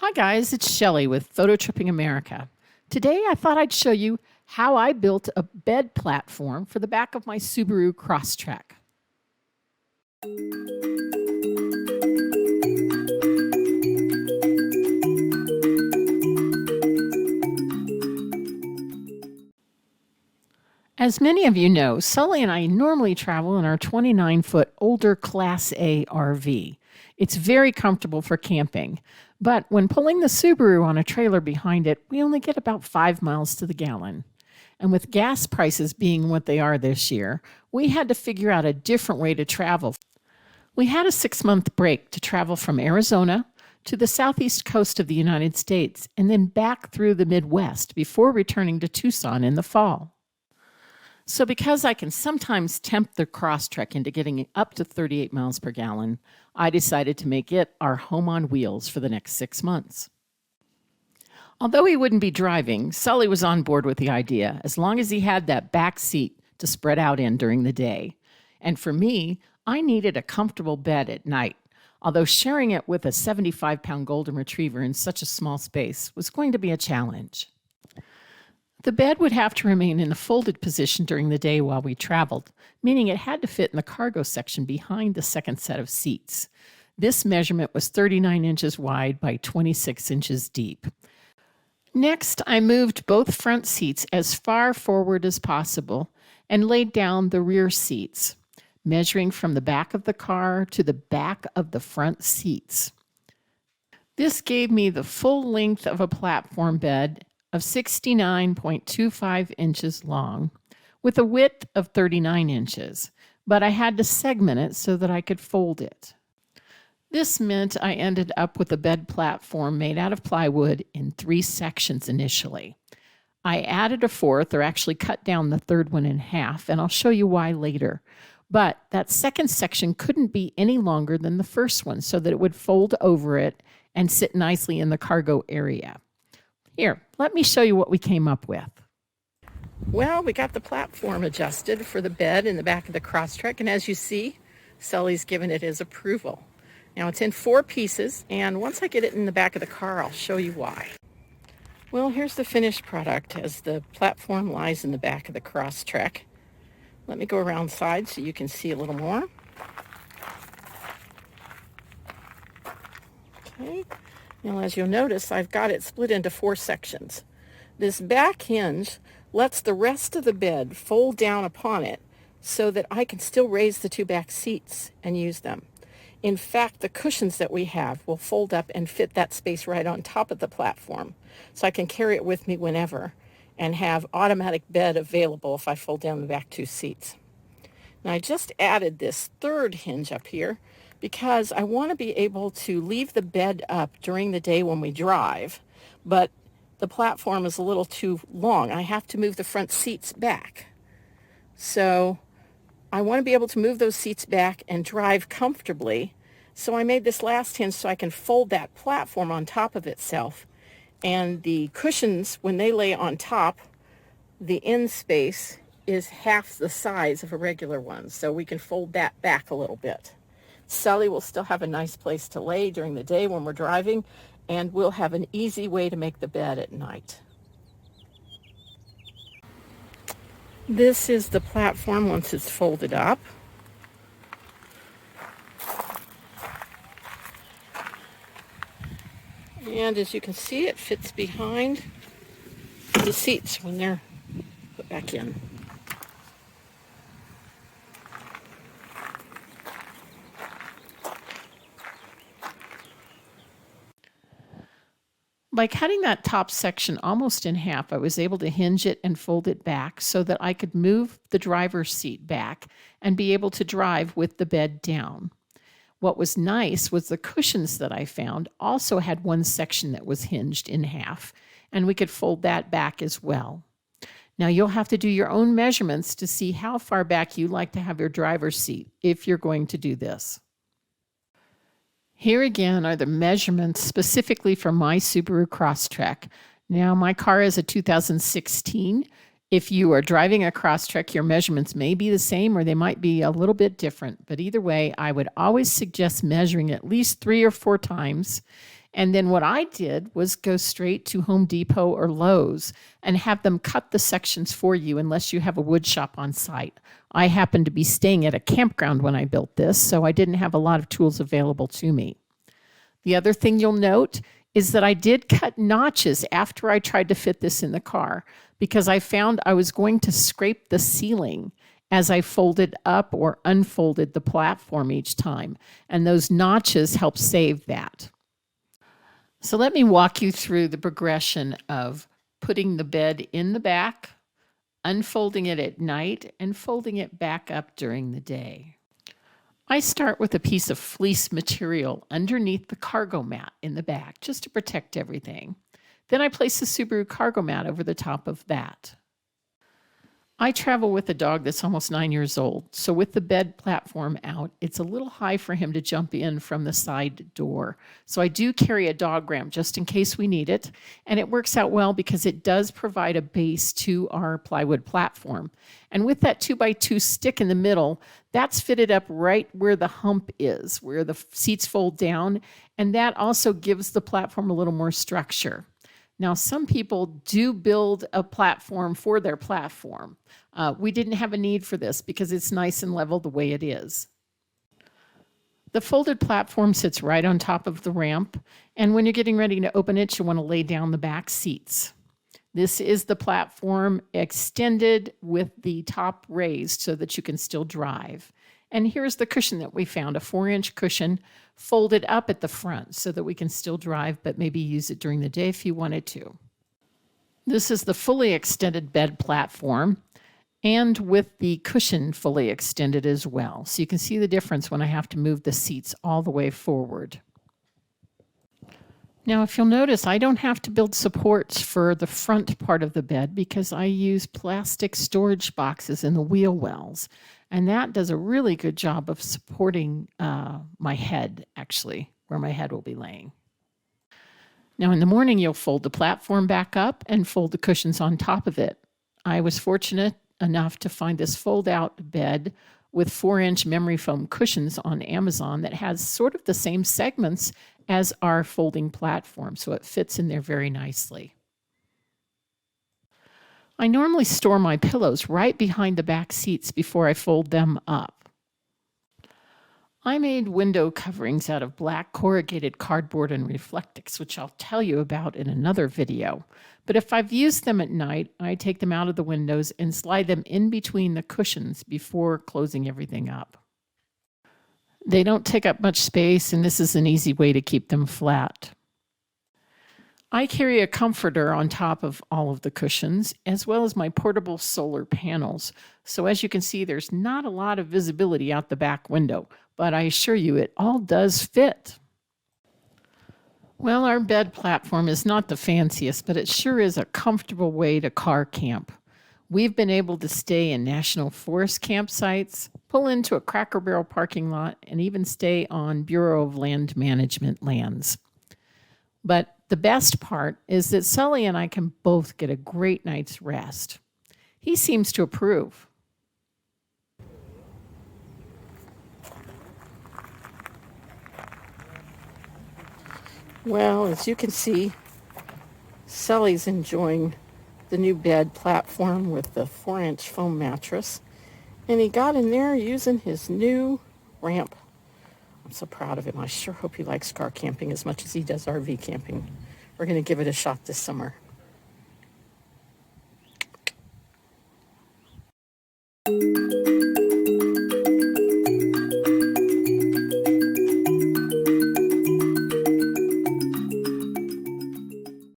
Hi guys, it's Shelley with Photo Tripping America. Today I thought I'd show you how I built a bed platform for the back of my Subaru Crosstrek. As many of you know, Sully and I normally travel in our 29-foot older Class A RV. It's very comfortable for camping, but when pulling the Subaru on a trailer behind it, we only get about 5 miles to the gallon. And with gas prices being what they are this year, we had to figure out a different way to travel. We had a 6-month break to travel from Arizona to the southeast coast of the United States and then back through the Midwest before returning to Tucson in the fall. So because I can sometimes tempt the Crosstrek into getting up to 38 miles per gallon, I decided to make it our home on wheels for the next 6 months. Although he wouldn't be driving, Sully was on board with the idea, as long as he had that back seat to spread out in during the day. And for me, I needed a comfortable bed at night, although sharing it with a 75-pound golden retriever in such a small space was going to be a challenge. The bed would have to remain in a folded position during the day while we traveled, meaning it had to fit in the cargo section behind the second set of seats. This measurement was 39 inches wide by 26 inches deep. Next, I moved both front seats as far forward as possible and laid down the rear seats, measuring from the back of the car to the back of the front seats. This gave me the full length of a platform bed of 69.25 inches long, with a width of 39 inches, but I had to segment it so that I could fold it. This meant I ended up with a bed platform made out of plywood in 3 sections initially. I added a fourth, or actually cut down the third one in half, and I'll show you why later. But that second section couldn't be any longer than the first one so that it would fold over it and sit nicely in the cargo area. Here, let me show you what we came up with. Well, we got the platform adjusted for the bed in the back of the Crosstrek, and as you see, Sully's given it his approval. Now it's in 4 pieces, and once I get it in the back of the car, I'll show you why. Well, here's the finished product as the platform lies in the back of the Crosstrek. Let me go around side so you can see a little more. Okay. Now, as you'll notice, I've got it split into 4 sections. This back hinge lets the rest of the bed fold down upon it so that I can still raise the 2 back seats and use them. In fact, the cushions that we have will fold up and fit that space right on top of the platform, so I can carry it with me whenever and have automatic bed available if I fold down the back 2 seats. Now, I just added this 3rd hinge up here because I want to be able to leave the bed up during the day when we drive, but the platform is a little too long. I have to move the front seats back. So I want to be able to move those seats back and drive comfortably. So I made this last hinge so I can fold that platform on top of itself. And the cushions, when they lay on top, the end space is half the size of a regular one. So we can fold that back a little bit. Sully will still have a nice place to lay during the day when we're driving, and we'll have an easy way to make the bed at night. This is the platform once it's folded up. And as you can see, it fits behind the seats when they're put back in. By cutting that top section almost in half, I was able to hinge it and fold it back so that I could move the driver's seat back and be able to drive with the bed down. What was nice was the cushions that I found also had one section that was hinged in half, and we could fold that back as well. Now you'll have to do your own measurements to see how far back you like to have your driver's seat if you're going to do this. Here again are the measurements specifically for my Subaru Crosstrek. Now, my car is a 2016. If you are driving a Crosstrek, your measurements may be the same or they might be a little bit different. But either way, I would always suggest measuring at least 3 or 4 times And then what I did was go straight to Home Depot or Lowe's and have them cut the sections for you unless you have a wood shop on site. I happened to be staying at a campground when I built this, so I didn't have a lot of tools available to me. The other thing you'll note is that I did cut notches after I tried to fit this in the car because I found I was going to scrape the ceiling as I folded up or unfolded the platform each time, and those notches help save that. So let me walk you through the progression of putting the bed in the back, unfolding it at night, and folding it back up during the day. I start with a piece of fleece material underneath the cargo mat in the back, just to protect everything. Then I place the Subaru cargo mat over the top of that. I travel with a dog that's almost 9 years old, so with the bed platform out, it's a little high for him to jump in from the side door. So I do carry a dog ramp just in case we need it, and it works out well because it does provide a base to our plywood platform. And with that 2x2 stick in the middle, that's fitted up right where the hump is, where the seats fold down, and that also gives the platform a little more structure. Now, some people do build a platform for their platform. We didn't have a need for this because it's nice and level the way it is. The folded platform sits right on top of the ramp, and when you're getting ready to open it, you want to lay down the back seats. This is the platform extended with the top raised so that you can still drive. And here's the cushion that we found, a 4-inch cushion folded up at the front so that we can still drive, but maybe use it during the day if you wanted to. This is the fully extended bed platform and with the cushion fully extended as well. So you can see the difference when I have to move the seats all the way forward. Now, if you'll notice, I don't have to build supports for the front part of the bed because I use plastic storage boxes in the wheel wells. And that does a really good job of supporting my head, actually, where my head will be laying. Now, in the morning, you'll fold the platform back up and fold the cushions on top of it. I was fortunate enough to find this fold-out bed with 4-inch memory foam cushions on Amazon that has sort of the same segments as our folding platform, so it fits in there very nicely. I normally store my pillows right behind the back seats before I fold them up. I made window coverings out of black corrugated cardboard and Reflectix, which I'll tell you about in another video. But if I've used them at night, I take them out of the windows and slide them in between the cushions before closing everything up. They don't take up much space, and this is an easy way to keep them flat. I carry a comforter on top of all of the cushions, as well as my portable solar panels. So as you can see, there's not a lot of visibility out the back window, but I assure you it all does fit. Well, our bed platform is not the fanciest, but it sure is a comfortable way to car camp. We've been able to stay in national forest campsites, pull into a Cracker Barrel parking lot, and even stay on Bureau of Land Management lands. But the best part is that Sully and I can both get a great night's rest. He seems to approve. Well, as you can see, Sully's enjoying the new bed platform with the 4-inch foam mattress. And he got in there using his new ramp. I'm so proud of him. I sure hope he likes car camping as much as he does RV camping. We're going to give it a shot this summer.